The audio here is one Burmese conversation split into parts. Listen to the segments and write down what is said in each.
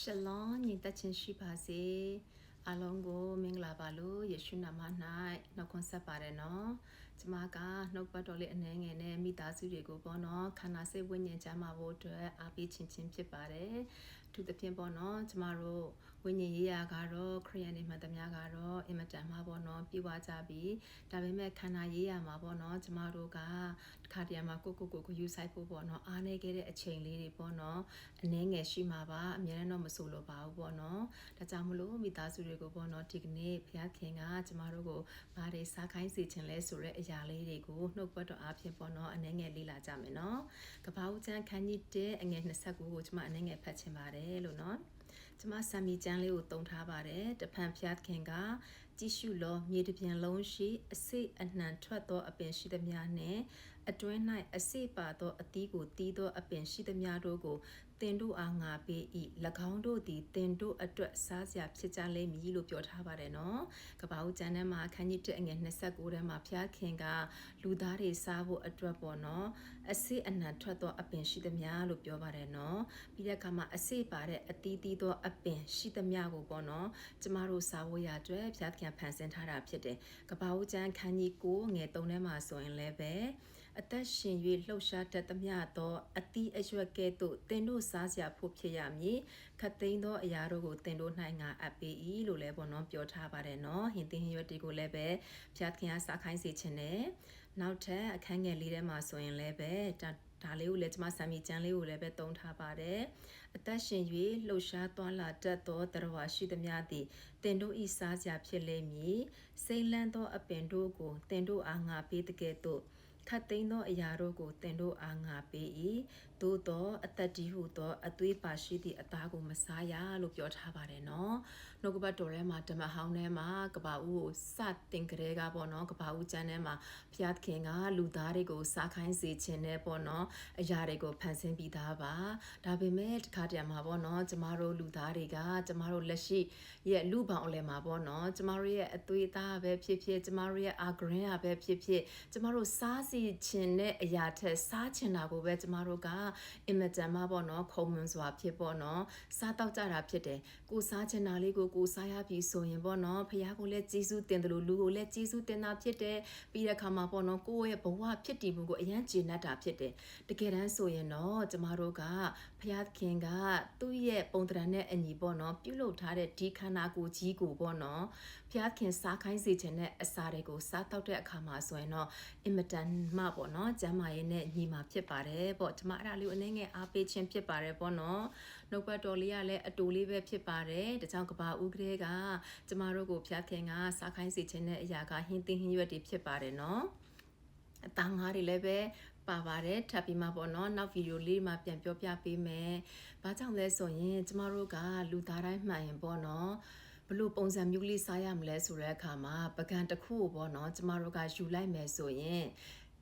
Shalom ညီတချင်းရှိပါစေအလုံးကိုမင်္ဂလာပါလို့ယေရှုနာမ၌နှုတ်ခွန်းဆက်ပါတယ်နော်ကျမကနှုတ်ပတ်တော်လေးအနေငယ်နဲ့မိသားစုတွေကိုပေါ့နော်ခန္ဓာစိတ်ဝိညာဉ်ချမ်းသာဖို့အတွက်အားပေးခြင်းဖြစ်ပါတယ်သူသဖြင့်ပေါ့နော်ကျမတို့ဝိညာဉ်ရေးရာကတော့ခရိယန်တွေမှတ်သမျှကတော့အင်မတန်မှပေါ့နော်ပြည့်ဝကြပြီဒါပေမဲ့ခန္ဓာရေးရာမှာပေါ့နော်ကျမတို့ကတစ်ခါတည်းမှာကိုယူဆိုင်ဖို့ပေါ့နော်အားနေခဲ့တဲ့အချိန်လေးတွေပေါ့နော်အနေငယ်ရှိမှာပါအများနဲ့တော့မဆိုလိုပါဘူးပေါ့နော်ဒါကြောင့်မလို့မိသားစုတွေကိုပေါ့နော်ဒီကနေ့ဘုရားခင်ကကျမတို့ကိုဘာတွေစားခိုင်းစေခြင်းလဲဆိုတဲ့အရာလေးတွေကိုနှုတ်ပတ်တော်အားဖြင့်ပေါ့နော်အနေငယ်လေ့လာကြမယ်နော်ကပ္ပဦးကျမ်းခန်းကြီး1အငယ်29ကိုကျမအနေငယ်ဖတ်ချင်ပါတယ်လို့နော်ကျမဆာမီကျမ်းလေးကိုတုံထားပါတယ်တဖန်ဖျားခင်ကကြည့်ရှုလောမြေတစ်ပြင်လုံးရှိအစိအနှံထွက်သောအပင်ရှိသမျှနှင့်အတွင်း၌အစိပါသောအသီးကိုတီးသောအပင်ရှိသမျှတို့ကိုတင်တို့အားငါပေး၏၎င်းတို့သည်တင်တို့အတွက်စားစရာဖြစ်ကြလိမ့်မည်လို့ပြောထားပါတယ်နော်ကပ္ပဦးကျမ်းထဲမှာအခန်းကြီး1အငယ်29ထဲမှာဖျားခင်ကလူသားတွေစားဖို့အတွက်ပေါ့နော်အစိအနှံထွက်သောအပင်ရှိသမျှလို့ပြောပါတယ်နော်ပြီးတဲ့အခါမှာအစိပါတဲ့အသီးသီးသောအပင်ရှိသမျှကိုပေါ့နော်ကျမတို့စားဖို့ရအတွက်ဖျားခင်ဖန်ဆင်းထားတာဖြစ်တယ်ကပ္ပဦးကျမ်းခန်းကြီး9ငယ်3ထဲမှာဆိုရင်လည်းပဲအသက်ရှင်၍လှုပ်ရှားတတ်သမျှသောအသီးအရွက်ကဲ့သို့တင်တို့စားစရာဖို့ဖြစ်ရမည်ခတ်သိမ်းသောအရာတို့ကိုတင်တို့၌ငါအပ်ပေး၏လို့လည်းပေါ့နော်ပြောထားပါတယ်နော်ဟင်သင်ဟင်ရွက်တွေကိုလည်းပဲဖျားခင်ကစားခိုင်းစေခြင်းနဲ့နောက်ထပ်အခန်းငယ်လေးထဲမှာဆိုရင်လည်းပဲဒါလေးကိုလည်းကျွန်မဆာမီကျမ်းလေးကိုလည်းပဲတုံးထားပါတယ်အသက်ရှင်၍လှုပ်ရှားသွားလာတတ်သောတရဝါရှိသမျှသည်တင်တို့ဤစားစရာဖြစ်လိမ့်မည်စိမ့်လန်းသောအပင်တို့ကိုတင်တို့အားငါပေးတကဲ့သို့ခတ်သိမ်းသောအရာတို့ကိုတင်တို့အားငါပေး၏သို့သောအသက်တည်ဟုသောအသွေးပါရှိသည့်အသားကိုမစားရလို့ပြောထားပါတယ်နော်နှုတ်ကပတ်တော်ထဲမှာဓမ္မဟောင်းထဲမှာကပ္ပဦးကိုစတင်ကြတဲ့ကပေါ့နော်ကပ္ပဦးကျမ်းထဲမှာဘုရားခင်ကလူသားတွေကိုစားခိုင်းစေခြင်းနဲ့ပေါ့နော်အရာတွေကိုဖန်ဆင်းပြီးသားပါဒါပေမဲ့တခါတည်းမှာပေါ့နော်ကျမတို့လူသားတွေကကျမတို့လက်ရှိရဲ့လူပေါင်းအလယ်မှာပေါ့နော်ကျမတို့ရဲ့အသွေးအသားပဲဖြစ်ဖြစ်ကျမတို့ရဲ့အာဂရင်းအပဲဖြစ်ဖြစ်ကျမတို့စားစီခြင်းနဲ့အရာထက်စားချင်တာကိုပဲကျမတို့ကအင်မတန်မှပေါ့နော်ခုံမွန်စွာဖြစ်ပေါ့နော်စားတော့ကြတာဖြစ်တယ်ကိုစားချင်တာလေးကိုစားရပြီဆိုရင်ပေါ့နော်ဖခင်ကိုလည်းကျေးဇူးတင်တယ်လို့လူကိုလည်းကျေးဇူးတင်တာဖြစ်တယ်ပြီးတဲ့အခါမှာပေါ့နော်ကိုယ့်ရဲ့ဘဝဖြစ်တည်မှုကိုအရန်ကျေနပ်တာဖြစ်တယ်တကယ်တမ်းဆိုရင်တော့ကျမတို့ကဖခင်ကသူ့ရဲ့ပုံသဏ္ဍာန်နဲ့အညီပေါ့နော်ပြုလုပ်ထားတဲ့ဒီခန္ဓာကိုယ်ကြီးကိုပေါ့နော်ဖခင်စားခိုင်းစေခြင်းနဲ့အစာတွေကိုစားတော့တဲ့အခါမှာဆိုရင်တော့အင်မတန်မှပေါ့နော်ကျမ်းမာရေးနဲ့ညီမှာဖြစ်ပါတယ်ပေါ့ကျမအဲ့ဒါလေးကိုအနေငယ်အားပေးခြင်းဖြစ်ပါတယ်ပေါ့နော်နှုတ်ပတ်တော်လေးကလည်းအတူလေးပဲဖြစ်ပါတယ်ဒါကြောင့်ကပ္ပဦးကလေးကကျမတို့ကိုဖျားခင်ကစားခိုင်းစေခြင်းနဲ့အရာကဟင်းသင်းဟင်းရွက်တွေဖြစ်ပါတယ်နော်အသားငါးတွေလည်းပဲပါပါတယ်ထပ်ပြီးမှပေါ့နော်နောက်ဗီဒီယိုလေးမှာပြန်ပြောပြပေးမယ်။ဘာကြောင့်လဲဆိုရင်ကျမတို့ကလူသားတိုင်းမှန်ရင်ပေါ့နော်ဘလို့ပုံစံမျိုးလေးစားရမလဲဆိုတဲ့အခါမှာပကံတစ်ခုကိုပေါ့နော်ကျမတို့ကယူလိုက်မယ်ဆိုရင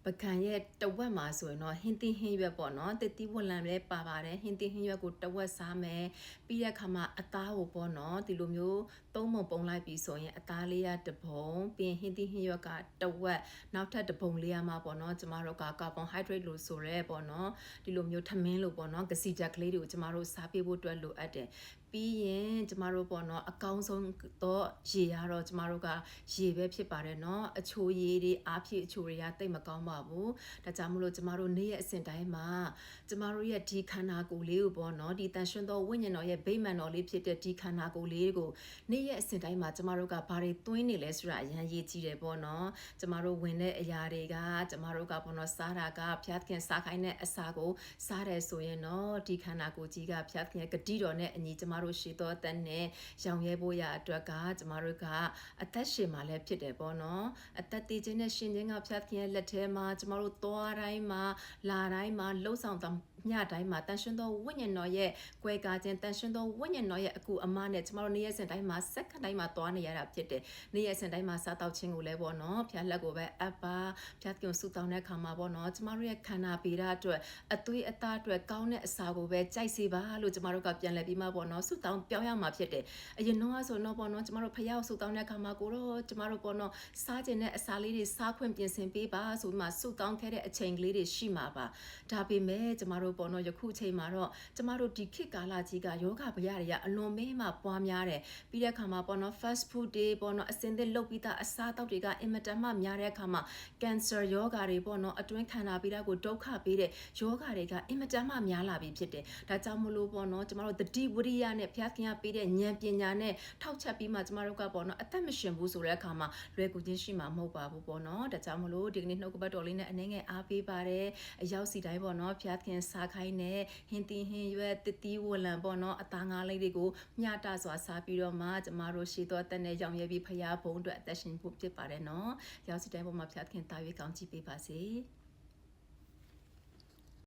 ်ပကံရဲ့တဝက်မှာဆိုရင်တော့ဟင်းသီးဟင်းရွက်ပေါ့နော်တတိဝလံလည်းပါပါတယ်ဟင်းသီးဟင်းရွက်ကိုတဝက်စားမယ်ပြီးတဲ့အခါမှာအသားကိုပေါ့နော်ဒီလိုမျိုးသုံးပုံပုံလိုက်ပြီးဆိုရင်အသားလေးရတပုံပြီးဟင်းသီးဟင်းရွက်ကတဝက်နောက်ထပ်တပုံလေးရမှာပေါ့နော်ကျမတို့ကကာဗွန်ဟိုက်ဒရိတ်လို့ဆိုရဲပေါ့နော်ဒီလိုမျိုးထမင်းလို့ပေါ့နော်ဂစီဓာတ်ကလေးတွေကိုကျမတို့စားပေးဖို့အတွက်လိုအပ်တယ်ပြီးရင်ကျမတို့ပေါ့နော်အကောင်းဆုံးတော့ရေရတော့ကျမတို့ကရေပဲဖြစ်ပါတယ်နော်အချိုရည်တွေအားဖြည့်အချိုတွေကတိတ်မကောင်းပါဘူးဒါကြောင့်မလို့ကျမတို့နေ့ရက်အစဉ်တိုင်းမှာကျမတို့ရဲ့ဒီခန္ဓာကိုယ်လေးကိုပေါ့နော်ဒီတန်ရှင်သောဝိညာဉ်တော်ရဲ့ဗိမာန်တော်လေးဖြစ်တဲ့ဒီခန္ဓာကိုယ်လေးကိုနေ့ရက်အစဉ်တိုင်းမှာကျမတို့ကဘာတွေသွင်းနေလဲဆိုတာအရင်ရေးကြည့်တယ်ပေါ့နော်ကျမတို့ဝင်တဲ့အရာတွေကကျမတို့ကပေါ့နော်စားတာကဖျားခင်စားခိုင်းတဲ့အစာကိုစားတယ်ဆိုရင်တော့ဒီခန္ဓာကိုယ်ကြီးကဖျားခင်ရဲ့ဂတိတော်နဲ့အညီကျမတို့ရှိသောအသက်နဲ့ရောင်ရဲဖို့ရအတွက်ကကျမတို့ကအသက်ရှင်မှလည်းဖြစ်တယ်ပေါ့နော်အသက်တည်ခြင်းနဲ့ရှင်ခြင်းကဖျားခင်ရဲ့လက်ထဲမှာကျမတို့သွားတိုင်းမှာလာတိုင်းမှာလှုပ်ဆောင်ညတိုင်းမှာတန်ရှင်သောဝိညာဉ်တော်ရဲ့ကွယ်ကာခြင်းတန်ရှင်သောဝိညာဉ်တော်ရဲ့အကူအမနဲ့ကျမတို့နေ့ရက်စဉ်တိုင်းမှာစက္ကန့်တိုင်းမှာသွားနေရတာဖြစ်တယ်နေ့ရက်စဉ်တိုင်းမှာစားတောက်ခြင်းကိုလည်းပေါ့နော်ဖျားလက်ကိုပဲအပ်ပါဖျားခင်ဆူတောင်းတဲ့ခါမှာပေါ့နော်ကျမတို့ရဲ့ခန္ဓာပေဓာအတွက်အသွေးအသားအတွက်ကောင်းတဲ့အစာကိုပဲကြိုက်စေပါလို့ကျမတို့ကပြန်လည်ပြီးမှပေါ့နော်ဆူတောင်းပြောင်းရမှာဖြစ်တယ်အရင်တော့ဆိုတော့ပေါ့နော်ကျမတို့ဖျားကိုဆူတောင်းတဲ့ခါမှာကိုတော့ကျမတို့ပေါ့နော်စားခြင်းနဲ့အစာလေးတွေစားခွင့်ပြင်ဆင်ပေးပါဆိုမှဆူတောင်းခဲ့တဲ့အချိန်ကလေးတွေရှိမှာပါဒါပေမဲ့ကျမတို့ ပေါ်တော့ယခုချိန်မှာတော့ကျမတို့ဒီခေတ်ကာလကြီးကယောဂဗျာတွေကအလွန်မဲမှပွားများတယ်ပြီးတဲ့အခါမှာပေါ်တော့ fast food တွေပေါ်တော့အစင်သစ်လုပ်ပြီးသားအစားအသောက်တွေကအင်မတန်မှများတဲ့အခါမှာ cancer ယောဂတွေပေါ်တော့အတွင်းခန္ဓာပြီးတာကိုဒုက္ခပေးတဲ့ယောဂတွေကအင်မတန်မှများလာပြီဖြစ်တယ်ဒါကြောင့်မလို့ပေါ်တော့ကျမတို့တတိဝရိယနဲ့ဘုရားခင်ကပေးတဲ့ဉာဏ်ပညာနဲ့ထောက်ချက်ပြီးမှကျမတို့ကပေါ်တော့အသက်မရှင်ဘူးဆိုတဲ့အခါမှာလွယ်ကူချင်းရှိမှာမဟုတ်ပါဘူးပေါ်တော့ဒါကြောင့်မလို့ဒီကနေ့နှုတ်ကပတ်တော်လေးနဲ့အနေငယ်အားပေးပါတယ်အရောက်စီတိုင်းပေါ်တော့ဘုရားခင်စားခိုင်းနဲ့ဟင်းတီဟင်းရွက်တတိဝလံပေါ်တော့အသားငါးလေးတွေကိုမျှတစွာစားပြီးတော့မှကျမတို့ရှိသောတက်နဲ့ရောင်ရဲပြီးဖရားဘုံအတွက်အသက်ရှင်ဖို့ဖြစ်ပါတယ်နော်ရောက်စီတိုင်းပေါ်မှာဘုရားခင်တာ၍ကောင်းချီးပေးပါစေ